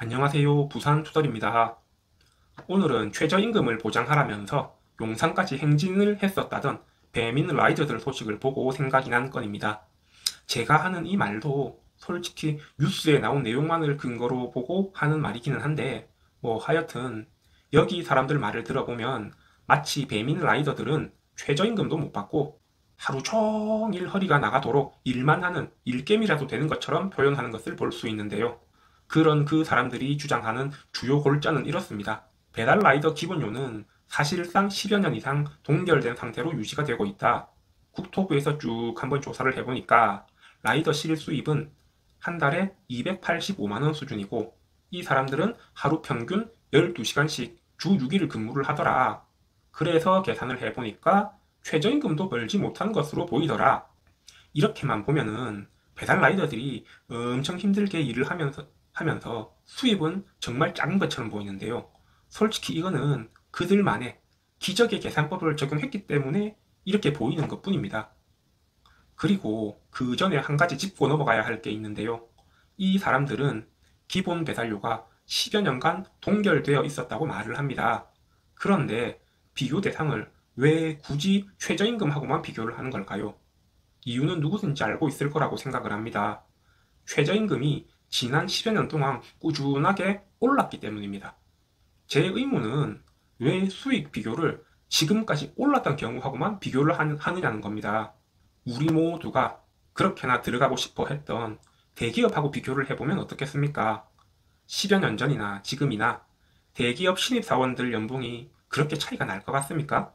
안녕하세요. 부산 투덜입니다. 오늘은 최저임금을 보장하라면서 용산까지 행진을 했었다던 배민 라이더들 소식을 보고 생각이 난 건입니다. 제가 하는 이 말도 솔직히 뉴스에 나온 내용만을 근거로 보고 하는 말이기는 한데 하여튼 여기 사람들 말을 들어보면 마치 배민 라이더들은 최저임금도 못 받고 하루 종일 허리가 나가도록 일만 하는 일개미라도 되는 것처럼 표현하는 것을 볼 수 있는데요. 그런 그 사람들이 주장하는 주요 골자는 이렇습니다. 배달 라이더 기본료는 사실상 10여 년 이상 동결된 상태로 유지가 되고 있다. 국토부에서 쭉 한번 조사를 해보니까 라이더 실수입은 한 달에 285만 원 수준이고 이 사람들은 하루 평균 12시간씩 주 6일을 근무를 하더라. 그래서 계산을 해보니까 최저임금도 벌지 못한 것으로 보이더라. 이렇게만 보면은 배달 라이더들이 엄청 힘들게 일을 하면서 수입은 정말 작은 것처럼 보이는데요. 솔직히 이거는 그들만의 기적의 계산법을 적용했기 때문에 이렇게 보이는 것 뿐입니다. 그리고 그 전에 한 가지 짚고 넘어가야 할 게 있는데요. 이 사람들은 기본 배달료가 10여 년간 동결되어 있었다고 말을 합니다. 그런데 비교 대상을 왜 굳이 최저임금하고만 비교를 하는 걸까요? 이유는 누구든지 알고 있을 거라고 생각을 합니다. 최저임금이 지난 10여 년 동안 꾸준하게 올랐기 때문입니다. 제 의문은 왜 수익 비교를 지금까지 올랐던 경우하고만 비교를 하느냐는 겁니다. 우리 모두가 그렇게나 들어가고 싶어 했던 대기업하고 비교를 해보면 어떻겠습니까? 10여 년 전이나 지금이나 대기업 신입사원들 연봉이 그렇게 차이가 날 것 같습니까?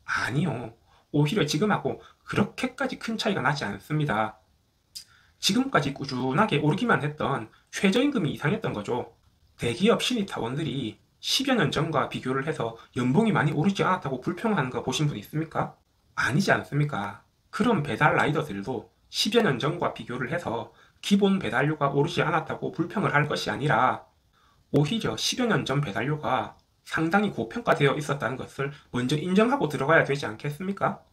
아니요. 오히려 지금하고 그렇게까지 큰 차이가 나지 않습니다. 지금까지 꾸준하게 오르기만 했던 최저임금이 이상했던 거죠. 대기업 신입사원들이 10여 년 전과 비교를 해서 연봉이 많이 오르지 않았다고 불평하는 거 보신 분 있습니까? 아니지 않습니까? 그런 배달 라이더들도 10여 년 전과 비교를 해서 기본 배달료가 오르지 않았다고 불평을 할 것이 아니라 오히려 10여 년 전 배달료가 상당히 고평가되어 있었다는 것을 먼저 인정하고 들어가야 되지 않겠습니까?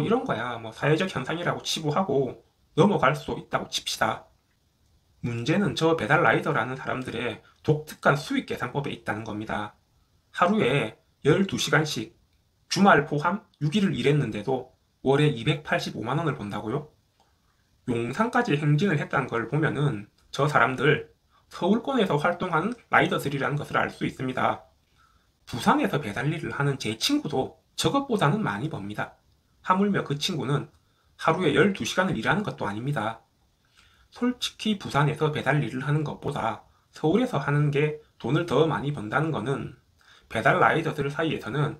이런 거야 사회적 현상이라고 치부하고 넘어갈 수 있다고 칩시다. 문제는 저 배달 라이더라는 사람들의 독특한 수익 계산법에 있다는 겁니다. 하루에 12시간씩 주말 포함 6일을 일했는데도 월에 285만 원을 번다고요? 용산까지 행진을 했다는 걸 보면은 저 사람들 서울권에서 활동하는 라이더들이라는 것을 알 수 있습니다. 부산에서 배달 일을 하는 제 친구도 저것보다는 많이 법니다. 하물며 그 친구는 하루에 12시간을 일하는 것도 아닙니다. 솔직히 부산에서 배달 일을 하는 것보다 서울에서 하는 게 돈을 더 많이 번다는 거는 배달 라이더들 사이에서는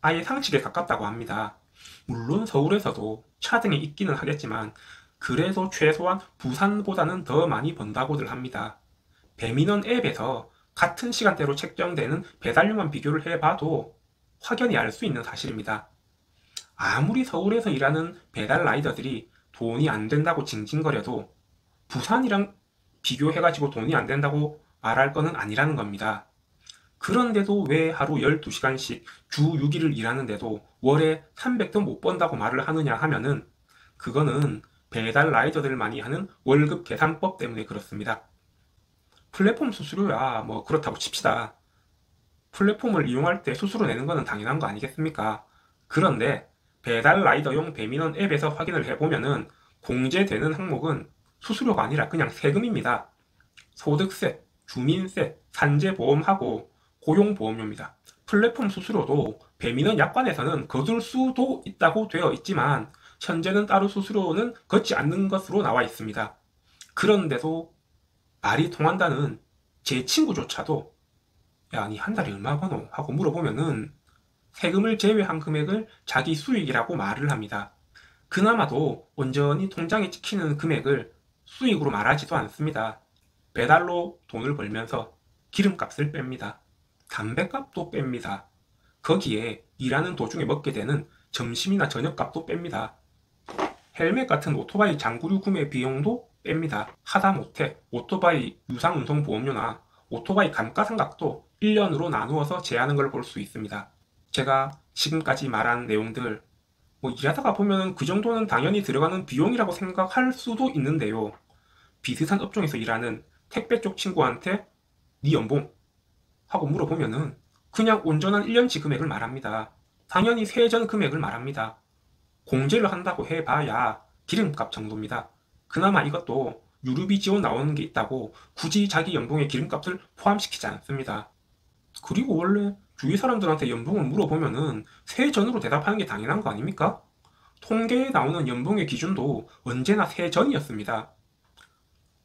아예 상식에 가깝다고 합니다. 물론 서울에서도 차등이 있기는 하겠지만 그래도 최소한 부산보다는 더 많이 번다고들 합니다. 배민원 앱에서 같은 시간대로 책정되는 배달료만 비교를 해봐도 확연히 알 수 있는 사실입니다. 아무리 서울에서 일하는 배달 라이더들이 돈이 안 된다고 징징거려도 부산이랑 비교해가지고 돈이 안 된다고 말할 거는 아니라는 겁니다. 그런데도 왜 하루 12시간씩 주 6일을 일하는데도 월에 300도 못 번다고 말을 하느냐 하면은 그거는 배달 라이더들만이 하는 월급 계산법 때문에 그렇습니다. 플랫폼 수수료야 그렇다고 칩시다. 플랫폼을 이용할 때 수수료 내는 거는 당연한 거 아니겠습니까? 그런데 배달 라이더용 배민원 앱에서 확인을 해보면은 공제되는 항목은 수수료가 아니라 그냥 세금입니다. 소득세, 주민세, 산재보험하고 고용보험료입니다. 플랫폼 수수료도 배민원 약관에서는 거둘 수도 있다고 되어 있지만 현재는 따로 수수료는 걷지 않는 것으로 나와 있습니다. 그런데도 말이 통한다는 제 친구조차도 야, 니 한 달에 얼마 버노? 하고 물어보면은 세금을 제외한 금액을 자기 수익이라고 말을 합니다. 그나마도 온전히 통장에 찍히는 금액을 수익으로 말하지도 않습니다. 배달로 돈을 벌면서 기름값을 뺍니다. 담배값도 뺍니다. 거기에 일하는 도중에 먹게 되는 점심이나 저녁값도 뺍니다. 헬멧 같은 오토바이 장구류 구매 비용도 뺍니다. 하다못해 오토바이 유상운송보험료나 오토바이 감가상각도 1년으로 나누어서 제하는 걸 볼 수 있습니다. 제가 지금까지 말한 내용들 일하다가 보면 그 정도는 당연히 들어가는 비용이라고 생각할 수도 있는데요. 비슷한 업종에서 일하는 택배 쪽 친구한테 네 연봉 하고 물어보면은 그냥 온전한 1년치 금액을 말합니다. 당연히 세전 금액을 말합니다. 공제를 한다고 해봐야 기름값 정도입니다. 그나마 이것도 유류비 지원 나오는 게 있다고 굳이 자기 연봉에 기름값을 포함시키지 않습니다. 그리고 원래 주위 사람들한테 연봉을 물어보면은 세전으로 대답하는 게 당연한 거 아닙니까? 통계에 나오는 연봉의 기준도 언제나 세전이었습니다.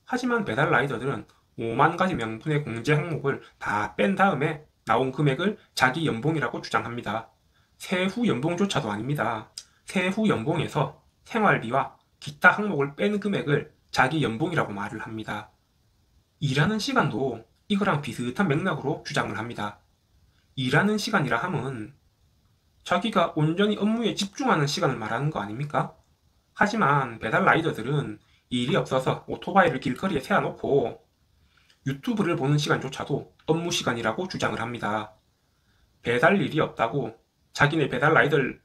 하지만 배달 라이더들은 5만 가지 명분의 공제 항목을 다 뺀 다음에 나온 금액을 자기 연봉이라고 주장합니다. 세후 연봉조차도 아닙니다. 세후 연봉에서 생활비와 기타 항목을 뺀 금액을 자기 연봉이라고 말을 합니다. 일하는 시간도 이거랑 비슷한 맥락으로 주장을 합니다. 일하는 시간이라 함은 자기가 온전히 업무에 집중하는 시간을 말하는 거 아닙니까? 하지만 배달 라이더들은 일이 없어서 오토바이를 길거리에 세워놓고 유튜브를 보는 시간조차도 업무 시간이라고 주장을 합니다. 배달 일이 없다고 자기네 배달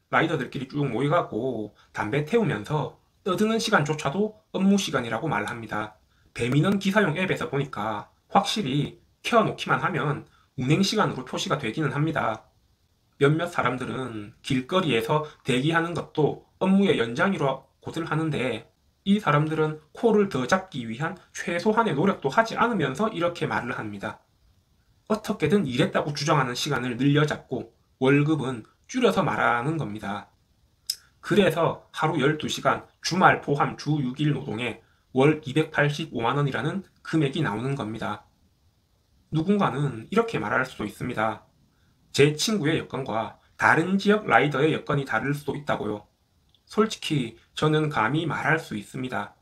라이더들끼리 쭉 모여가고 담배 태우면서 떠드는 시간조차도 업무 시간이라고 말합니다. 배민원 기사용 앱에서 보니까 확실히 켜놓기만 하면 운행 시간으로 표시가 되기는 합니다. 몇몇 사람들은 길거리에서 대기하는 것도 업무의 연장이라고들 하는데 이 사람들은 코를 더 잡기 위한 최소한의 노력도 하지 않으면서 이렇게 말을 합니다. 어떻게든 일했다고 주장하는 시간을 늘려잡고 월급은 줄여서 말하는 겁니다. 그래서 하루 12시간 주말 포함 주 6일 노동에 월 285만원이라는 금액이 나오는 겁니다. 누군가는 이렇게 말할 수도 있습니다. 제 친구의 여건과 다른 지역 라이더의 여건이 다를 수도 있다고요. 솔직히 저는 감히 말할 수 있습니다.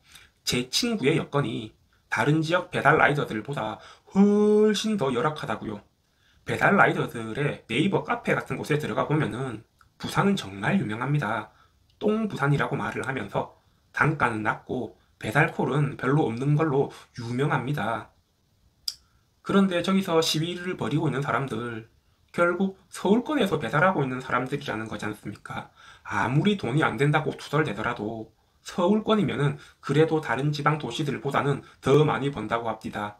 제 친구의 여건이 다른 지역 배달 라이더들보다 훨씬 더 열악하다고요. 배달 라이더들의 네이버 카페 같은 곳에 들어가 보면은 부산은 정말 유명합니다. 똥부산이라고 말을 하면서 단가는 낮고 배달콜은 별로 없는 걸로 유명합니다. 그런데 저기서 시위를 벌이고 있는 사람들 결국 서울권에서 배달하고 있는 사람들이라는 거지 않습니까? 아무리 돈이 안 된다고 투덜대더라도 서울권이면은 그래도 다른 지방 도시들보다는 더 많이 번다고 합니다.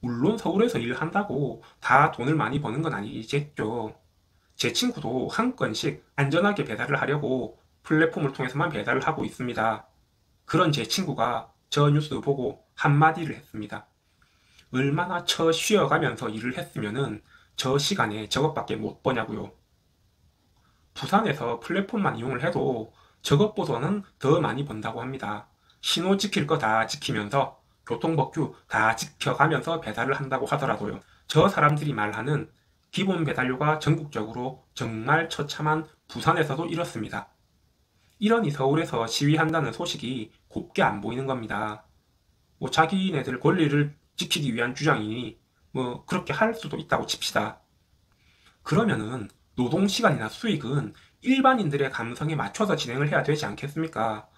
물론 서울에서 일한다고 다 돈을 많이 버는 건 아니겠죠. 제 친구도 한 건씩 안전하게 배달을 하려고 플랫폼을 통해서만 배달을 하고 있습니다. 그런 제 친구가 저 뉴스 보고 한마디를 했습니다. 얼마나 쉬어가면서 일을 했으면은 저 시간에 저것밖에 못 버냐고요. 부산에서 플랫폼만 이용을 해도 저것보다는 더 많이 번다고 합니다. 신호 지킬 거 다 지키면서 교통법규 다 지켜가면서 배달을 한다고 하더라고요. 저 사람들이 말하는 기본 배달료가 전국적으로 정말 처참한 부산에서도 이렇습니다. 이러니 서울에서 시위한다는 소식이 곱게 안 보이는 겁니다. 자기네들 권리를 지키기 위한 주장이니 그렇게 할 수도 있다고 칩시다. 그러면은 노동시간이나 수익은 일반인들의 감성에 맞춰서 진행을 해야 되지 않겠습니까?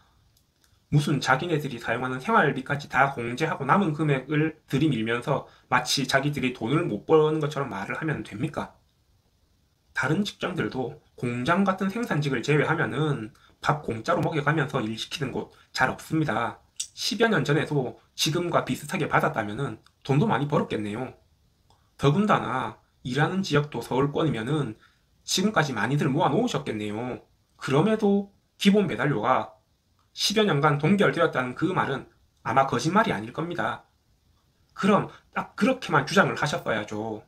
무슨 자기네들이 사용하는 생활비까지 다 공제하고 남은 금액을 들이밀면서 마치 자기들이 돈을 못 버는 것처럼 말을 하면 됩니까? 다른 직장들도 공장 같은 생산직을 제외하면은 밥 공짜로 먹여가면서 일 시키는 곳 잘 없습니다. 10여 년 전에도 지금과 비슷하게 받았다면은 돈도 많이 벌었겠네요. 더군다나 일하는 지역도 서울권이면은 지금까지 많이들 모아 놓으셨겠네요. 그럼에도 기본 배달료가 10여 년간 동결되었다는 그 말은 아마 거짓말이 아닐 겁니다. 그럼 딱 그렇게만 주장을 하셨어야죠.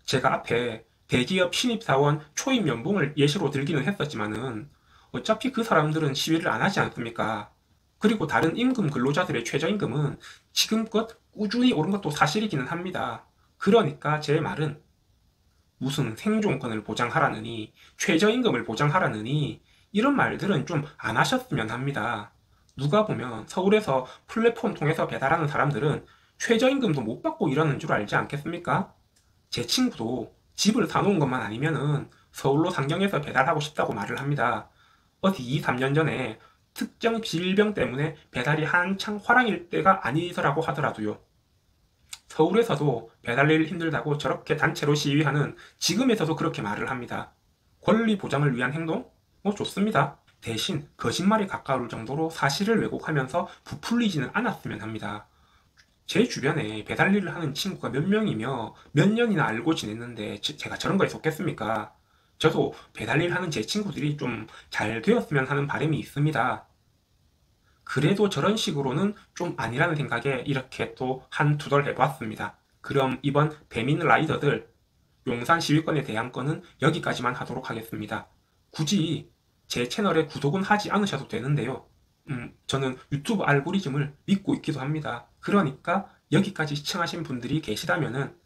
제가 앞에 대기업 신입사원 초임 연봉을 예시로 들기는 했었지만은 어차피 그 사람들은 시위를 안 하지 않습니까? 그리고 다른 임금 근로자들의 최저임금은 지금껏 꾸준히 오른 것도 사실이기는 합니다. 그러니까 제 말은 무슨 생존권을 보장하라느니 최저임금을 보장하라느니 이런 말들은 좀 안 하셨으면 합니다. 누가 보면 서울에서 플랫폼 통해서 배달하는 사람들은 최저임금도 못 받고 일하는 줄 알지 않겠습니까? 제 친구도 집을 사놓은 것만 아니면은 서울로 상경해서 배달하고 싶다고 말을 합니다. 어디 2, 3년 전에 특정 질병 때문에 배달이 한창 화랑일 때가 아니더라고 하더라도요. 서울에서도 배달일 힘들다고 저렇게 단체로 시위하는 지금에서도 그렇게 말을 합니다. 권리 보장을 위한 행동? 좋습니다. 대신 거짓말에 가까울 정도로 사실을 왜곡하면서 부풀리지는 않았으면 합니다. 제 주변에 배달 일을 하는 친구가 몇 명이며 몇 년이나 알고 지냈는데 제가 저런 거에 속겠습니까? 저도 배달 일 하는 제 친구들이 좀 잘 되었으면 하는 바람이 있습니다. 그래도 저런 식으로는 좀 아니라는 생각에 이렇게 또 한두 덜 해보았습니다. 그럼 이번 배민 라이더들 용산 시위권에 대한 건은 여기까지만 하도록 하겠습니다. 굳이 제 채널에 구독은 하지 않으셔도 되는데요. 저는 유튜브 알고리즘을 믿고 있기도 합니다. 그러니까 여기까지 시청하신 분들이 계시다면은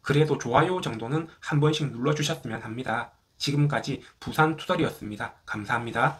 그래도 좋아요 정도는 한 번씩 눌러주셨으면 합니다. 지금까지 부산 투덜이었습니다. 감사합니다.